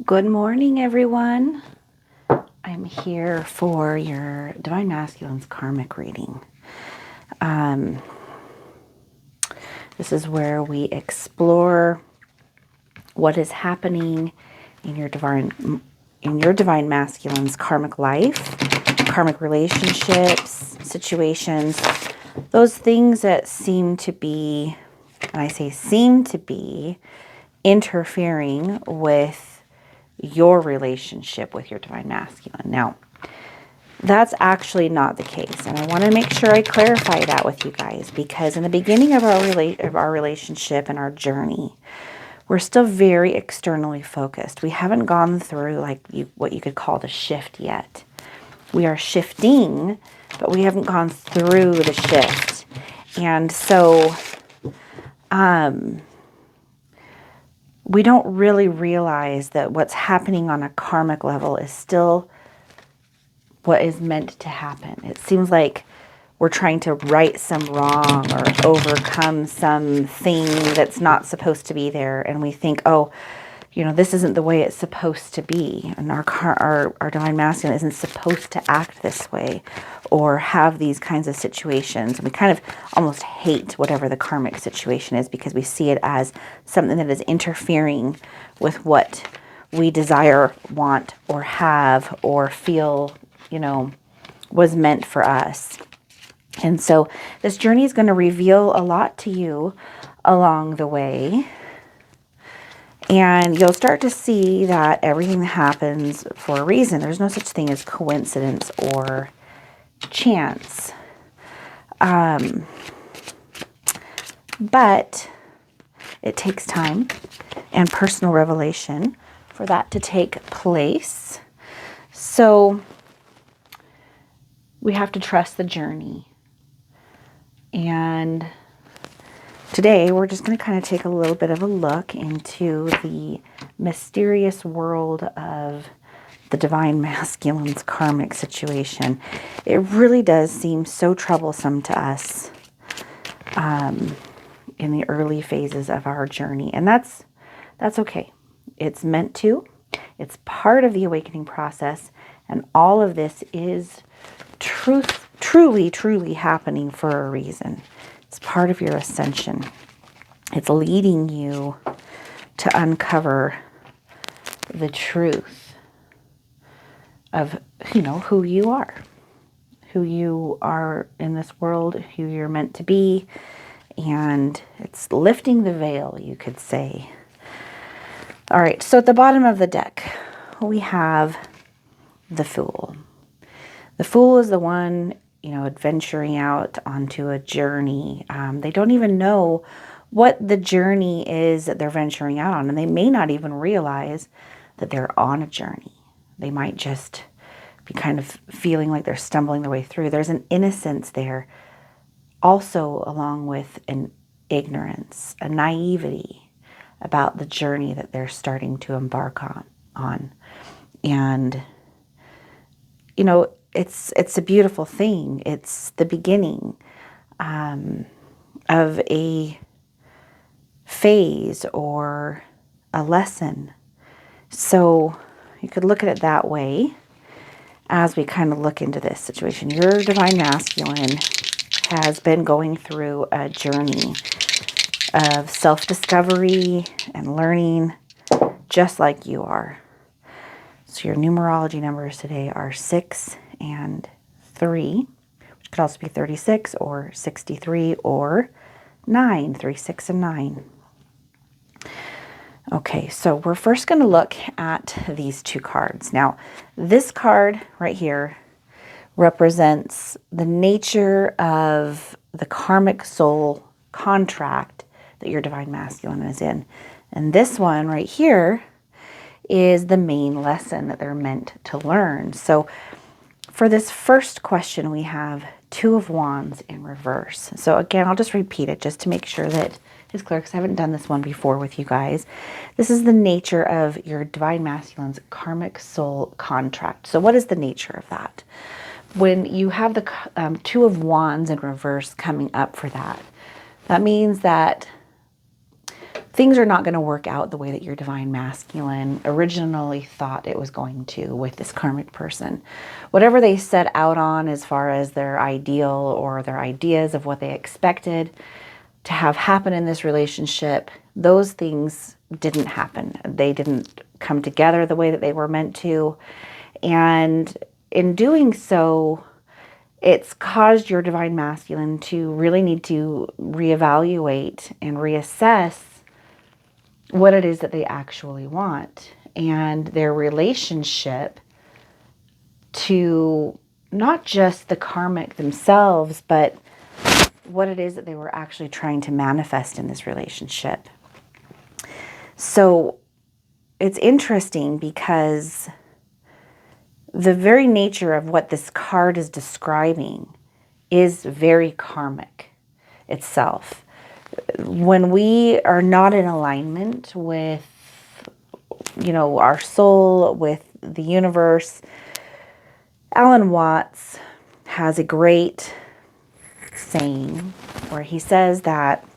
Good morning, everyone. I'm here for your Divine Masculine's Karmic reading. This is where we explore what is happening in your Divine Masculine's karmic life, karmic relationships, situations, those things that seem to be, and I say seem to be, interfering with your relationship with your Divine Masculine. Now, that's actually not the case, and I want to make sure I clarify that with you guys, because in the beginning of our relationship and our journey, we're still very externally focused. We haven't gone through what you could call the shift yet. We are shifting, but we haven't gone through the shift. And so we don't really realize that what's happening on a karmic level is still what is meant to happen. It seems like we're trying to right some wrong or overcome something that's not supposed to be there. And we think, oh, this isn't the way it's supposed to be. And our Divine Masculine isn't supposed to act this way or have these kinds of situations. And we kind of almost hate whatever the karmic situation is because we see it as something that is interfering with what we desire, want, or have, or feel, was meant for us. And so this journey is going to reveal a lot to you along the way. And you'll start to see that everything happens for a reason. There's no such thing as coincidence or chance. But it takes time and personal revelation for that to take place. So we have to trust the journey. And today, we're just going to kind of take a little bit of a look into the mysterious world of the Divine Masculine's karmic situation. It really does seem so troublesome to us in the early phases of our journey. And that's okay. It's meant to. It's part of the awakening process. And all of this is truly happening for a reason. It's part of your ascension. It's leading you to uncover the truth of, who you are in this world, who you're meant to be. And it's lifting the veil, you could say. All right, so at the bottom of the deck, we have the Fool. The Fool is the one adventuring out onto a journey. They don't even know what the journey is that they're venturing out on, and they may not even realize that they're on a journey. They might just be kind of feeling like they're stumbling their way through. There's an innocence there, also along with an ignorance, a naivety about the journey that they're starting to embark on. And, it's a beautiful thing. It's the beginning of a phase or a lesson. So you could look at it that way as we kind of look into this situation. Your Divine Masculine has been going through a journey of self-discovery and learning, just like you are. So your numerology numbers today are 6 and 3, which could also be 36 or 63 or 9, 3, 6, and 9. Okay, so we're first going to look at these two cards. Now, this card right here represents the nature of the karmic soul contract that your Divine Masculine is in. And this one right here is the main lesson that they're meant to learn. So for this first question, we have 2 of Wands in reverse. So again, I'll just repeat it just to make sure that it's clear, because I haven't done this one before with you guys. This is the nature of your Divine Masculine's karmic soul contract. So what is the nature of that? When you have the 2 of Wands in reverse coming up for that, that means that things are not going to work out the way that your divine masculine originally thought it was going to with this karmic person. Whatever they set out on as far as their ideal or their ideas of what they expected to have happen in this relationship, those things didn't happen. They didn't come together the way that they were meant to. And in doing so, it's caused your divine masculine to really need to reevaluate and reassess what it is that they actually want and their relationship to not just the karmic themselves, but what it is that they were actually trying to manifest in this relationship. So it's interesting because the very nature of what this card is describing is very karmic itself. When we are not in alignment with, our soul, with the universe, Alan Watts has a great saying where he says that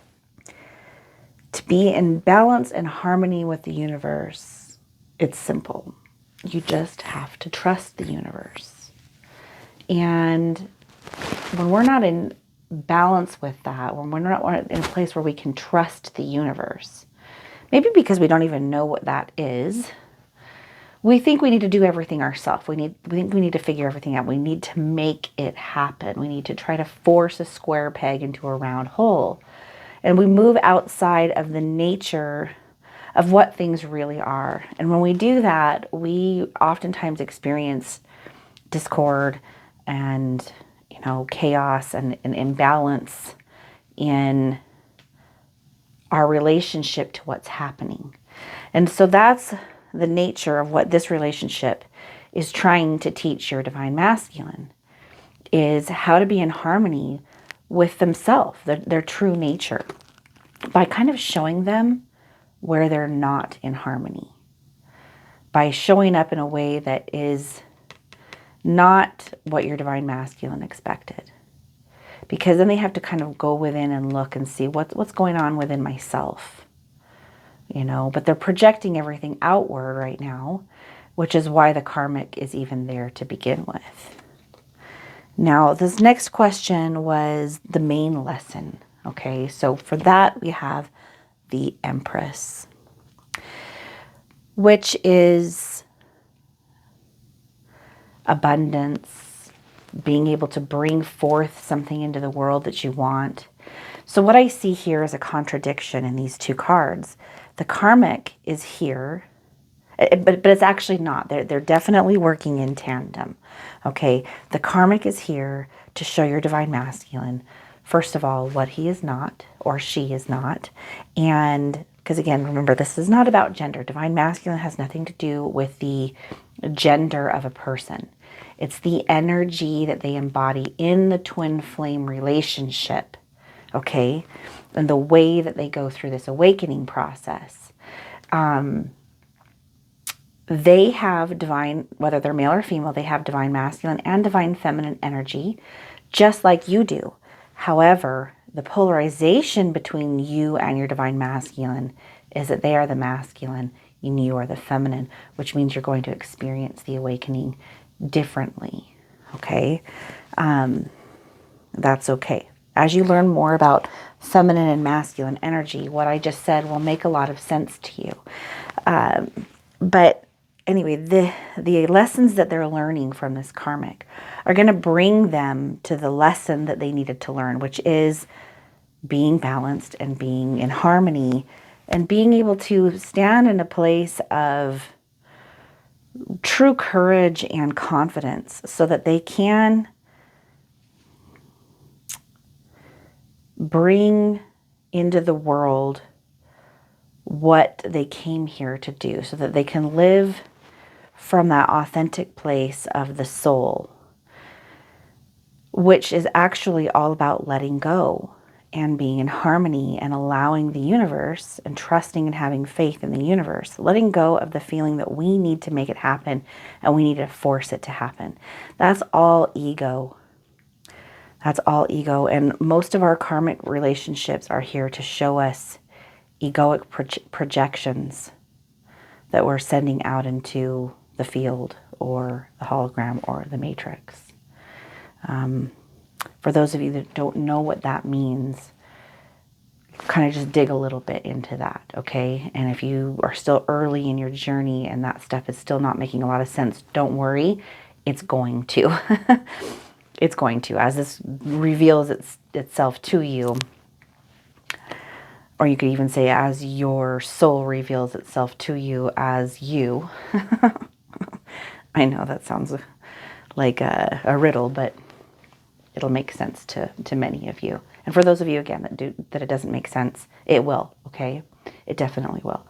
to be in balance and harmony with the universe, it's simple. You just have to trust the universe. And when we're not in balance with that, when we're not in a place where we can trust the universe, maybe because we don't even know what that is, we think we need to do everything ourselves. We think we need to figure everything out. We need to make it happen. We need to try to force a square peg into a round hole. And we move outside of the nature of what things really are. And when we do that, we oftentimes experience discord and, chaos and imbalance in our relationship to what's happening. And so that's the nature of what this relationship is trying to teach your divine masculine, is how to be in harmony with themselves, their true nature, by kind of showing them where they're not in harmony, by showing up in a way that is not what your divine masculine expected. Because then they have to kind of go within and look and see what's going on within myself, but they're projecting everything outward right now, which is why the karmic is even there to begin with. Now, this next question was the main lesson. Okay, so for that we have the Empress, which is abundance, being able to bring forth something into the world that you want. So what I see here is a contradiction in these two cards. The karmic is here, but it's actually not. They're definitely working in tandem. Okay, the karmic is here to show your divine masculine, first of all, what he is not or she is not. And because again, remember, this is not about gender. Divine masculine has nothing to do with the gender of a person. It's the energy that they embody in the twin flame relationship, okay? And the way that they go through this awakening process. They have divine, whether they're male or female, they have divine masculine and divine feminine energy, just like you do. However, the polarization between you and your divine masculine is that they are the masculine and you are the feminine, which means you're going to experience the awakening differently, okay? That's okay. As you learn more about feminine and masculine energy, what I just said will make a lot of sense to you. But anyway, the lessons that they're learning from this karmic are going to bring them to the lesson that they needed to learn, which is being balanced and being in harmony and being able to stand in a place of true courage and confidence so that they can bring into the world what they came here to do, so that they can live from that authentic place of the soul, which is actually all about letting go and being in harmony and allowing the universe and trusting and having faith in the universe, letting go of the feeling that we need to make it happen and we need to force it to happen. That's all ego. That's all ego. And most of our karmic relationships are here to show us egoic projections that we're sending out into the field or the hologram or the matrix. For those of you that don't know what that means, kind of just dig a little bit into that, okay? And if you are still early in your journey and that stuff is still not making a lot of sense, don't worry, it's going to. It's going to. As this reveals itself to you, or you could even say as your soul reveals itself to you as you. I know that sounds like a riddle, but it'll make sense to many of you. And for those of you, again, that it doesn't make sense, it will, okay? It definitely will.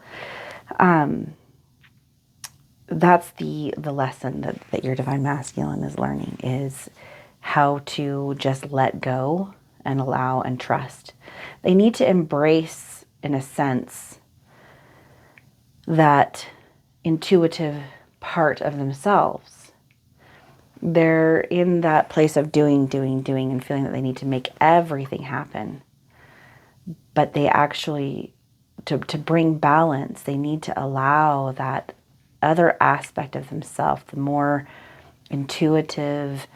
That's the lesson that your divine masculine is learning, is how to just let go and allow and trust. They need to embrace, in a sense, that intuitive part of themselves. They're in that place of doing, and feeling that they need to make everything happen. But they actually, to bring balance, they need to allow that other aspect of themselves, the more intuitive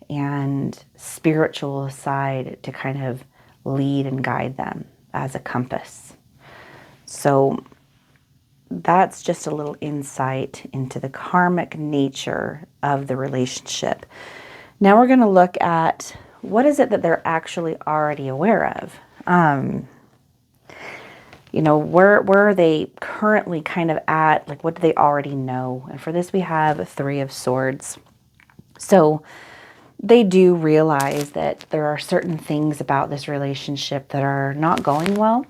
and spiritual side, to kind of lead and guide them as a compass. So that's just a little insight into the karmic nature of the relationship. Now we're going to look at what is it that they're actually already aware of. You know, where are they currently kind of at? Like, what do they already know? And for this, we have 3 of Swords. So they do realize that there are certain things about this relationship that are not going well,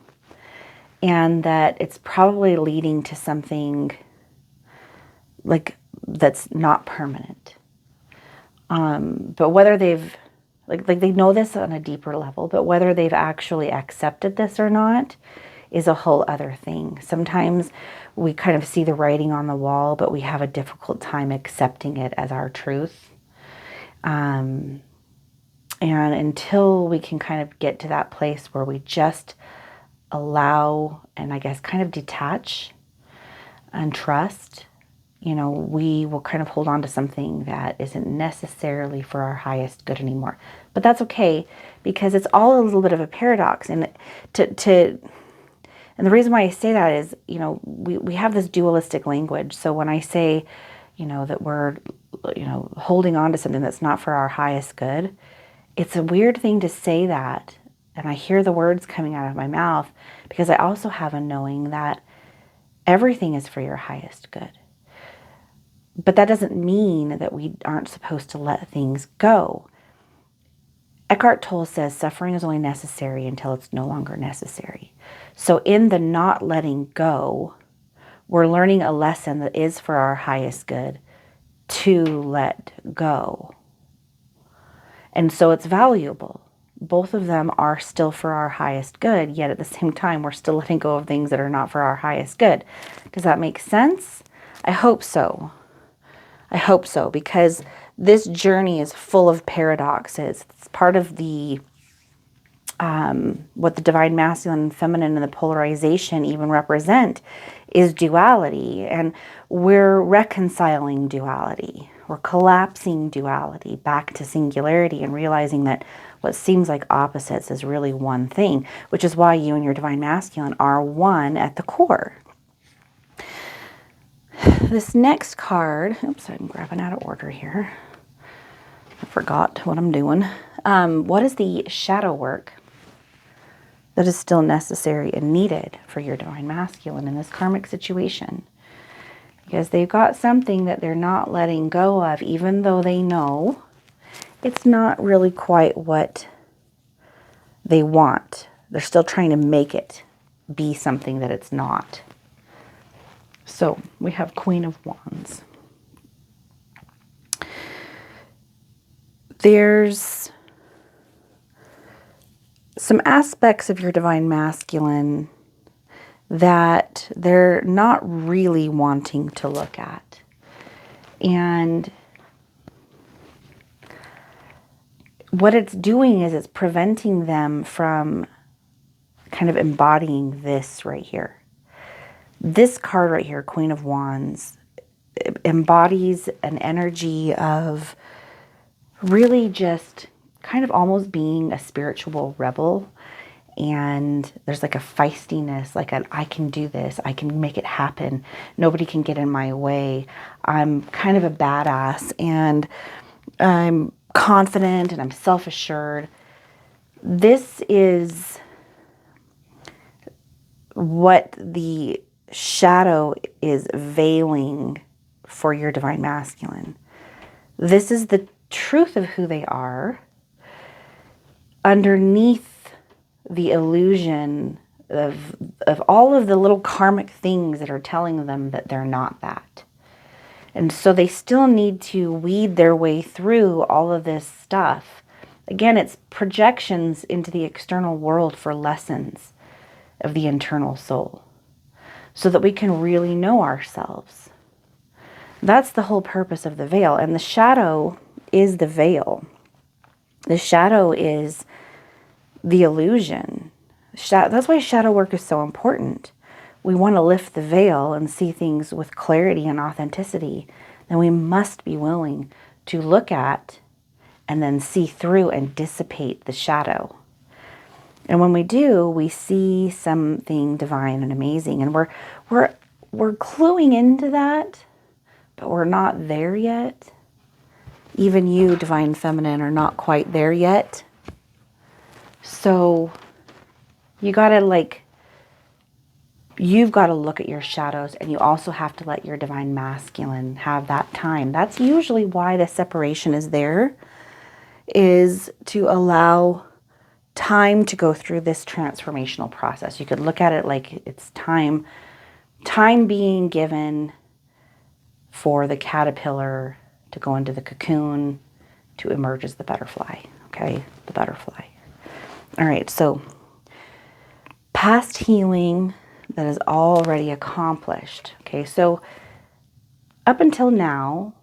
and that it's probably leading to something like that's not permanent. But whether they've like they know this on a deeper level, but whether they've actually accepted this or not is a whole other thing. Sometimes we kind of see the writing on the wall, but we have a difficult time accepting it as our truth. And until we can kind of get to that place where we just allow and I guess kind of detach and trust, you know, we will kind of hold on to something that isn't necessarily for our highest good anymore. But that's okay, because it's all a little bit of a paradox. And and the reason why I say that is, you know, we have this dualistic language. So when I say, you know, that we're, you know, holding on to something that's not for our highest good, it's a weird thing to say that. And I hear the words coming out of my mouth because I also have a knowing that everything is for your highest good. But that doesn't mean that we aren't supposed to let things go. Eckhart Tolle says suffering is only necessary until it's no longer necessary. So in the not letting go, we're learning a lesson that is for our highest good to let go. And so it's valuable. Both of them are still for our highest good, yet at the same time, we're still letting go of things that are not for our highest good. Does that make sense? I hope so. I hope so, because this journey is full of paradoxes. It's part of the what the divine masculine and feminine and the polarization even represent is duality. And we're reconciling duality. We're collapsing duality back to singularity and realizing that what seems like opposites is really one thing, which is why you and your divine masculine are one at the core. This next card, oops, I'm grabbing out of order here. I forgot what I'm doing. What is the shadow work that is still necessary and needed for your divine masculine in this karmic situation? Because they've got something that they're not letting go of, even though they know it's not really quite what they want. They're still trying to make it be something that it's not. So we have Queen of Wands. There's some aspects of your divine masculine that they're not really wanting to look at. And what it's doing is it's preventing them from kind of embodying this right here. This card right here, Queen of Wands, embodies an energy of really just kind of almost being a spiritual rebel. And there's like a feistiness, like an, I can do this, I can make it happen, nobody can get in my way, I'm kind of a badass, and I'm confident and I'm self-assured. This is what the shadow is veiling for your divine masculine. This is the truth of who they are underneath the illusion of all of the little karmic things that are telling them that they're not that. And so they still need to weed their way through all of this stuff. Again, it's projections into the external world for lessons of the internal soul, so that we can really know ourselves. That's the whole purpose of the veil. And the shadow is the veil. The shadow is the illusion. That's why shadow work is so important. We want to lift the veil and see things with clarity and authenticity. Then we must be willing to look at and then see through and dissipate the shadow. And when we do, we see something divine and amazing. And we're cluing into that, but we're not there yet. Even you, divine feminine, are not quite there yet. So you gotta you've got to look at your shadows, and you also have to let your divine masculine have that time. That's usually why the separation is there, is to allow time to go through this transformational process. You could look at it like it's time being given for the caterpillar to go into the cocoon to emerge as the butterfly. Okay, the butterfly. All right, so past healing that is already accomplished. Okay, so up until now,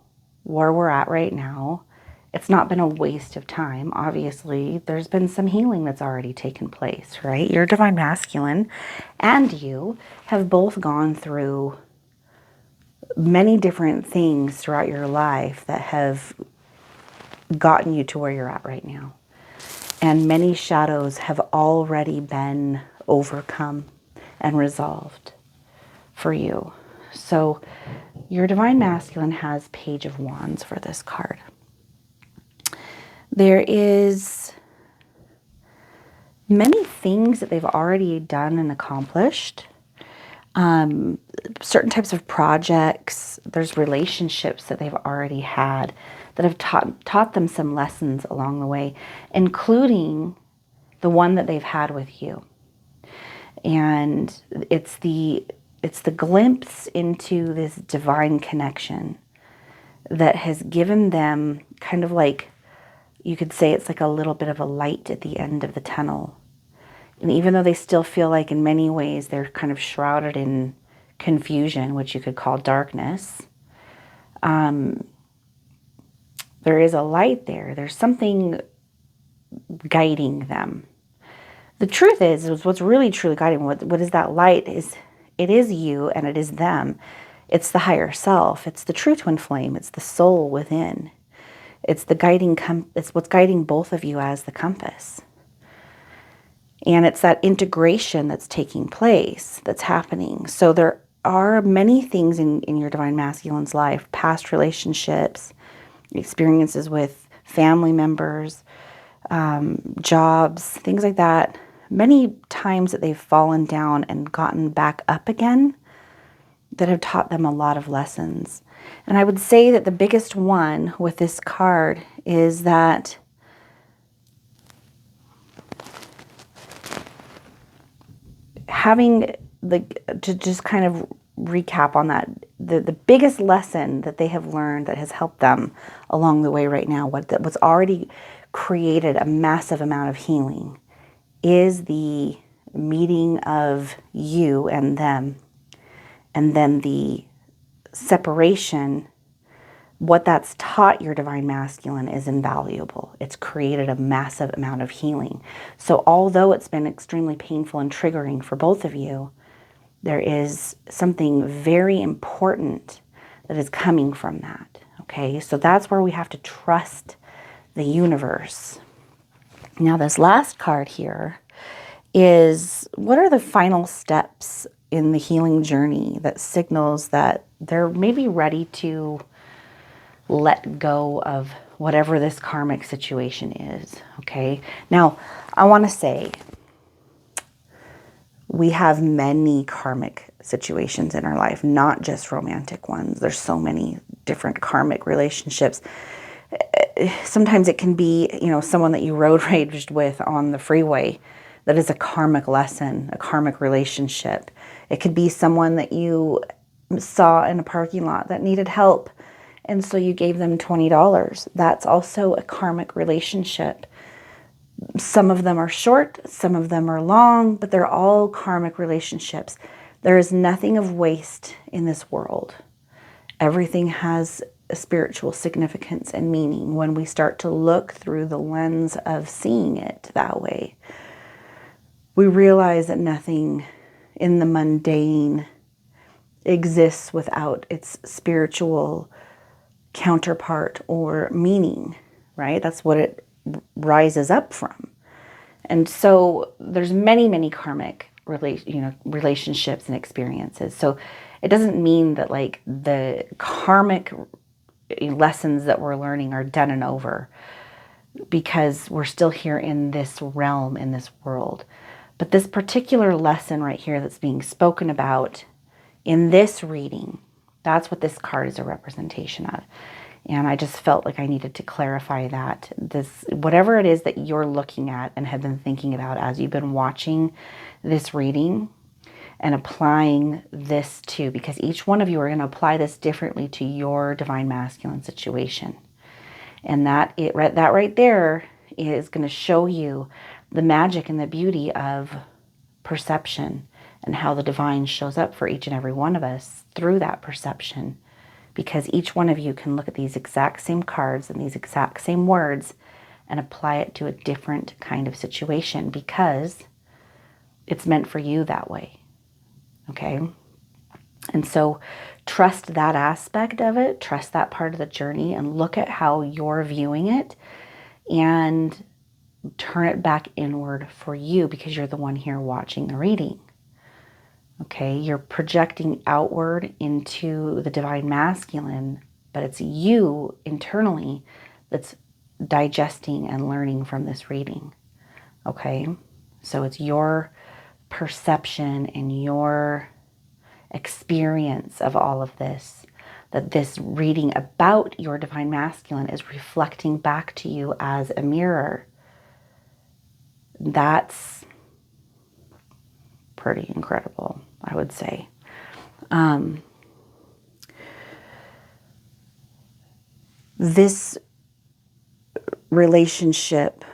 where we're at right now, it's not been a waste of time. Obviously, there's been some healing that's already taken place, right? Your divine masculine and you have both gone through many different things throughout your life that have gotten you to where you're at right now. And many shadows have already been overcome and resolved for you. So your divine masculine has Page of Wands for this card. There is many things that they've already done and accomplished. Certain types of projects, there's relationships that they've already had that have taught them some lessons along the way, including the one that they've had with you. And it's the glimpse into this divine connection that has given them kind of like, you could say it's like a little bit of a light at the end of the tunnel. And even though they still feel like in many ways they're kind of shrouded in confusion, which you could call darkness, there is a light there. There's something guiding them. The truth is what's really truly guiding, what is that light is, it is you and it is them. It's the higher self. It's the true twin flame. It's the soul within. It's the guiding, it's what's guiding both of you as the compass. And it's that integration that's taking place, that's happening. So there are many things in your divine masculine's life, past relationships, experiences with family members, jobs, things like that. Many times that they've fallen down and gotten back up again that have taught them a lot of lessons. And I would say that the biggest one with this card is that having to just kind of recap on that, the biggest lesson that they have learned that has helped them along the way right now, what's already created a massive amount of healing, is the meeting of you and them, and then the separation what that's taught your divine masculine is invaluable. It's created a massive amount of healing. So although it's been extremely painful and triggering for both of you, there is something very important that is coming from that. Okay, so that's where we have to trust the universe. Now, this last card here is, what are the final steps in the healing journey that signals that they're maybe ready to let go of whatever this karmic situation is? Okay, now I want to say we have many karmic situations in our life, not just romantic ones. There's so many different karmic relationships. Sometimes it can be, you know, someone that you road raged with on the freeway. That is a karmic lesson, a karmic relationship. It could be someone that you saw in a parking lot that needed help, and so you gave them $20. That's also a karmic relationship. Some of them are short, some of them are long, but they're all karmic relationships. There is nothing of waste in this world. Everything has a spiritual significance and meaning when we start to look through the lens of seeing it that way. We realize that nothing in the mundane exists without its spiritual counterpart or meaning, right? That's what it rises up from. And so there's many karmic relationships and experiences. So it doesn't mean that like the karmic lessons that we're learning are done and over, because we're still here in this realm, in this world. But this particular lesson right here that's being spoken about in this reading, that's what this card is a representation of. And I just felt like I needed to clarify that this, whatever it is that you're looking at and have been thinking about as you've been watching this reading and applying this to, because each one of you are going to apply this differently to your divine masculine situation. And that right there is going to show you the magic and the beauty of perception and how the divine shows up for each and every one of us through that perception. Because each one of you can look at these exact same cards and these exact same words and apply it to a different kind of situation, because it's meant for you that way. Okay? And so trust that aspect of it, trust that part of the journey, and look at how you're viewing it and turn it back inward for you, because you're the one here watching the reading. Okay, you're projecting outward into the divine masculine, but it's you internally that's digesting and learning from this reading. Okay, so it's your perception and your experience of all of this, that this reading about your divine masculine is reflecting back to you as a mirror. That's pretty incredible, I would say. This relationship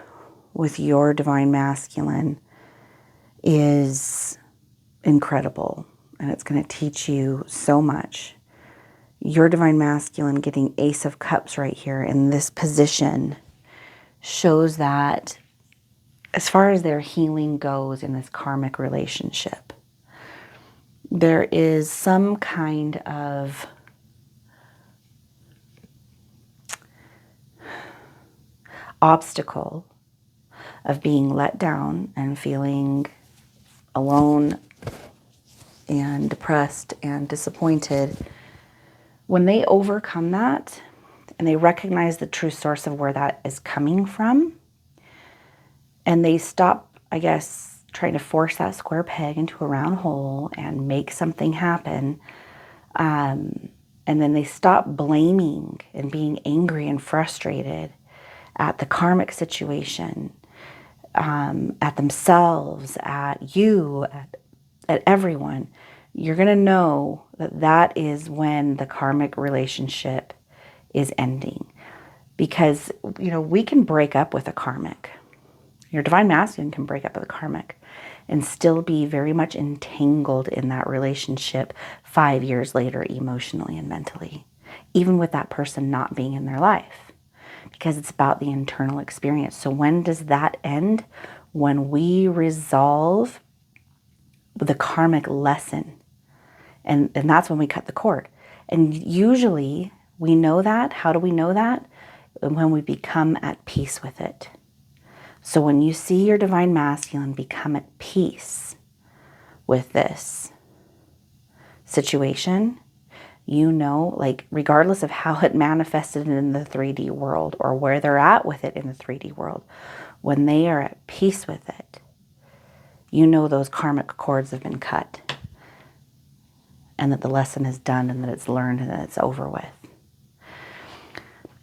with your divine masculine is incredible, and it's going to teach you so much. Your divine masculine getting Ace of Cups right here in this position shows that as far as their healing goes in this karmic relationship, there is some kind of obstacle of being let down and feeling alone and depressed and disappointed. When they overcome that and they recognize the true source of where that is coming from, and they stop, I guess, trying to force that square peg into a round hole and make something happen, and then they stop blaming and being angry and frustrated at the karmic situation, at themselves, at you, at everyone, you're going to know that that is when the karmic relationship is ending. Because, you know, we can break up with a karmic. Your divine masculine can break up with a karmic and still be very much entangled in that relationship 5 years later, emotionally and mentally. even with that person not being in their life, because it's about the internal experience. So when does that end? When we resolve the karmic lesson. And that's when we cut the cord. And usually we know that. How do we know that? When we become at peace with it. So when you see your divine masculine become at peace with this situation, you know, like regardless of how it manifested in the 3D world or where they're at with it in the 3D world, when they are at peace with it, you know those karmic cords have been cut and that the lesson is done and that it's learned and that it's over with.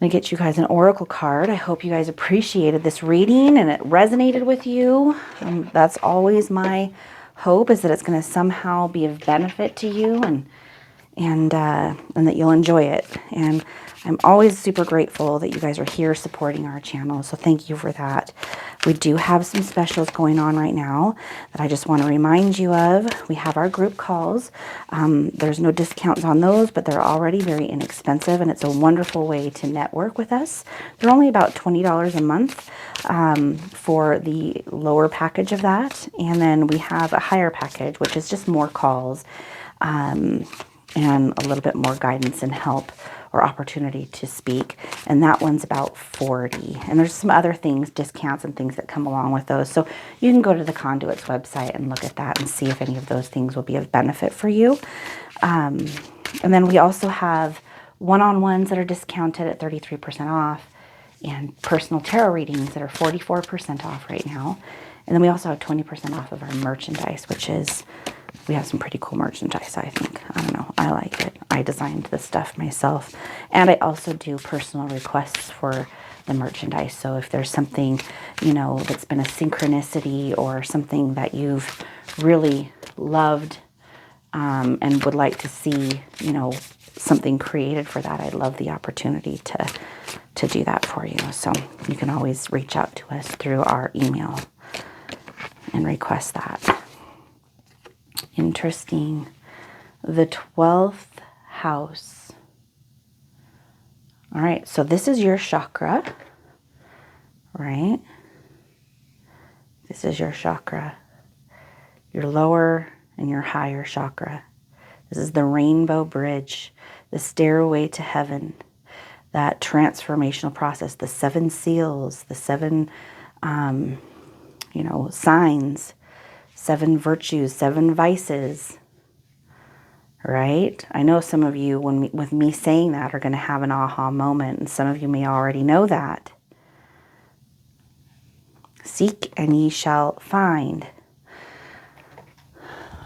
I'm going to get you guys an oracle card. I hope you guys appreciated this reading and it resonated with you. That's always my hope, is that it's going to somehow be of benefit to you and that you'll enjoy it. And I'm always super grateful that you guys are here supporting our channel. So thank you for that. We do have some specials going on right now that I just want to remind you of. We have our group calls. There's no discounts on those, but they're already very inexpensive, and it's a wonderful way to network with us. They're only about $20 a month for the lower package of that. And then we have a higher package, which is just more calls and a little bit more guidance and help or opportunity to speak. And that one's about $40. And there's some other things, discounts and things that come along with those. So you can go to the Conduit's website and look at that and see if any of those things will be of benefit for you. And then we also have one-on-ones that are discounted at 33% off, and personal tarot readings that are 44% off right now. And then we also have 20% off of our merchandise, which is, we have some pretty cool merchandise, I think. I don't know. I like it. I designed this stuff myself. And I also do personal requests for the merchandise. So if there's something, you know, that's been a synchronicity or something that you've really loved and would like to see, you know, something created for that, I'd love the opportunity to do that for you. So you can always reach out to us through our email and request that. Interesting. The 12th house. All right, so this is your chakra, right? This is your chakra, your lower and your higher chakra. This is the rainbow bridge, the stairway to heaven, that transformational process, the 7 seals, the 7, you know, signs, 7 virtues, 7 vices, right? I know some of you, with me saying that, are going to have an aha moment, and some of you may already know that. Seek and ye shall find.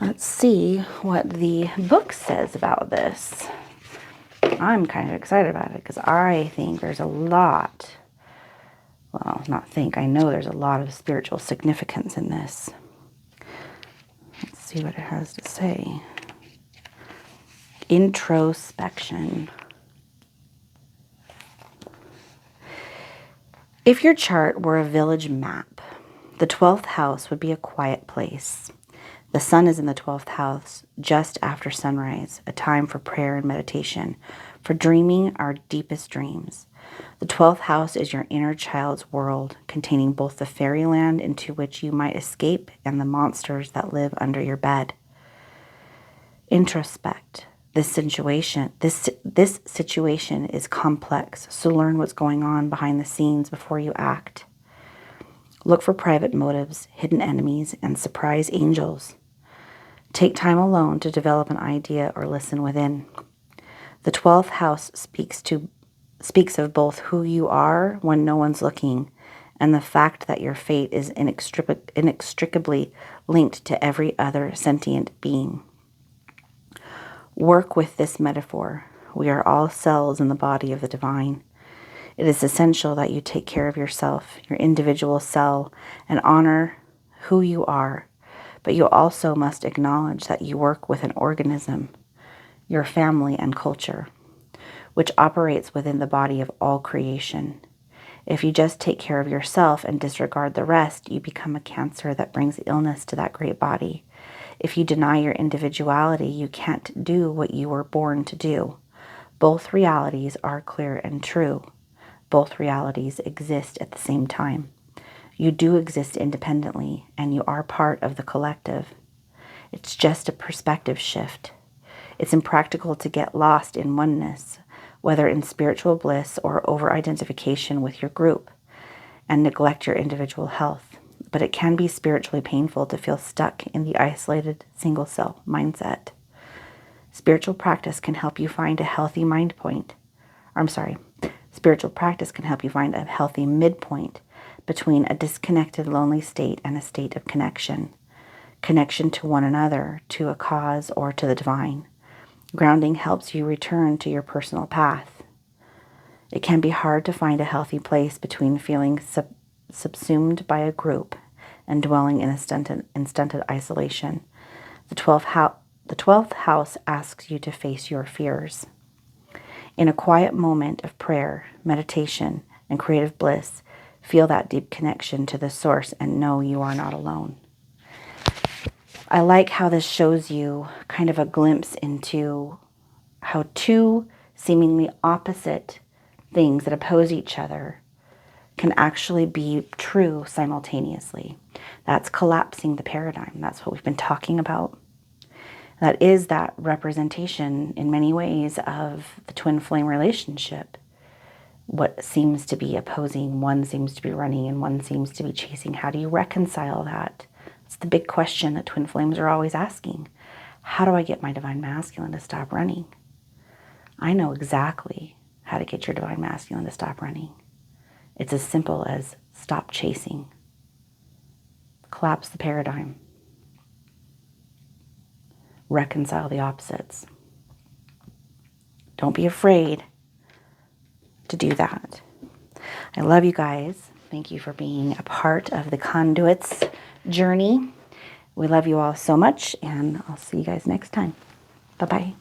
Let's see what the book says about this. I'm kind of excited about it because I think there's a lot, well, not think, I know there's a lot of spiritual significance in this. Let's see what it has to say. Introspection. If your chart were a village map, the 12th house would be a quiet place. The sun is in the 12th house just after sunrise, a time for prayer and meditation, for dreaming our deepest dreams. The 12th house is your inner child's world, containing both the fairyland into which you might escape and the monsters that live under your bed. Introspect. This situation is complex, so learn what's going on behind the scenes before you act. Look for private motives, hidden enemies, and surprise angels. Take time alone to develop an idea or listen within. The 12th house speaks of both who you are when no one's looking and the fact that your fate is inextricably linked to every other sentient being. Work with this metaphor. We are all cells in the body of the divine. It is essential that you take care of yourself, your individual cell, and honor who you are. But you also must acknowledge that you work with an organism, your family and culture, which operates within the body of all creation. If you just take care of yourself and disregard the rest, you become a cancer that brings illness to that great body. If you deny your individuality, you can't do what you were born to do. Both realities are clear and true. Both realities exist at the same time. You do exist independently, and you are part of the collective. It's just a perspective shift. It's impractical to get lost in oneness, whether in spiritual bliss or over-identification with your group, and neglect your individual health. But it can be spiritually painful to feel stuck in the isolated single-cell mindset. Spiritual practice can help you find a healthy spiritual practice can help you find a healthy midpoint between a disconnected, lonely state and a state of connection. Connection to one another, to a cause, or to the divine. Grounding helps you return to your personal path. It can be hard to find a healthy place between feeling subsumed by a group and dwelling in stunted isolation. The 12th house asks you to face your fears. In a quiet moment of prayer, meditation, and creative bliss, feel that deep connection to the source and know you are not alone. I like how this shows you kind of a glimpse into how two seemingly opposite things that oppose each other can actually be true simultaneously. That's collapsing the paradigm. That's what we've been talking about. That is that representation in many ways of the twin flame relationship. What seems to be opposing, one seems to be running and one seems to be chasing. How do you reconcile that? It's the big question that twin flames are always asking. How do I get my divine masculine to stop running? I know exactly how to get your divine masculine to stop running. It's as simple as stop chasing. Collapse the paradigm. Reconcile the opposites. Don't be afraid to do that. I love you guys. Thank you for being a part of the Conduits journey. We love you all so much, and I'll see you guys next time. Bye-bye.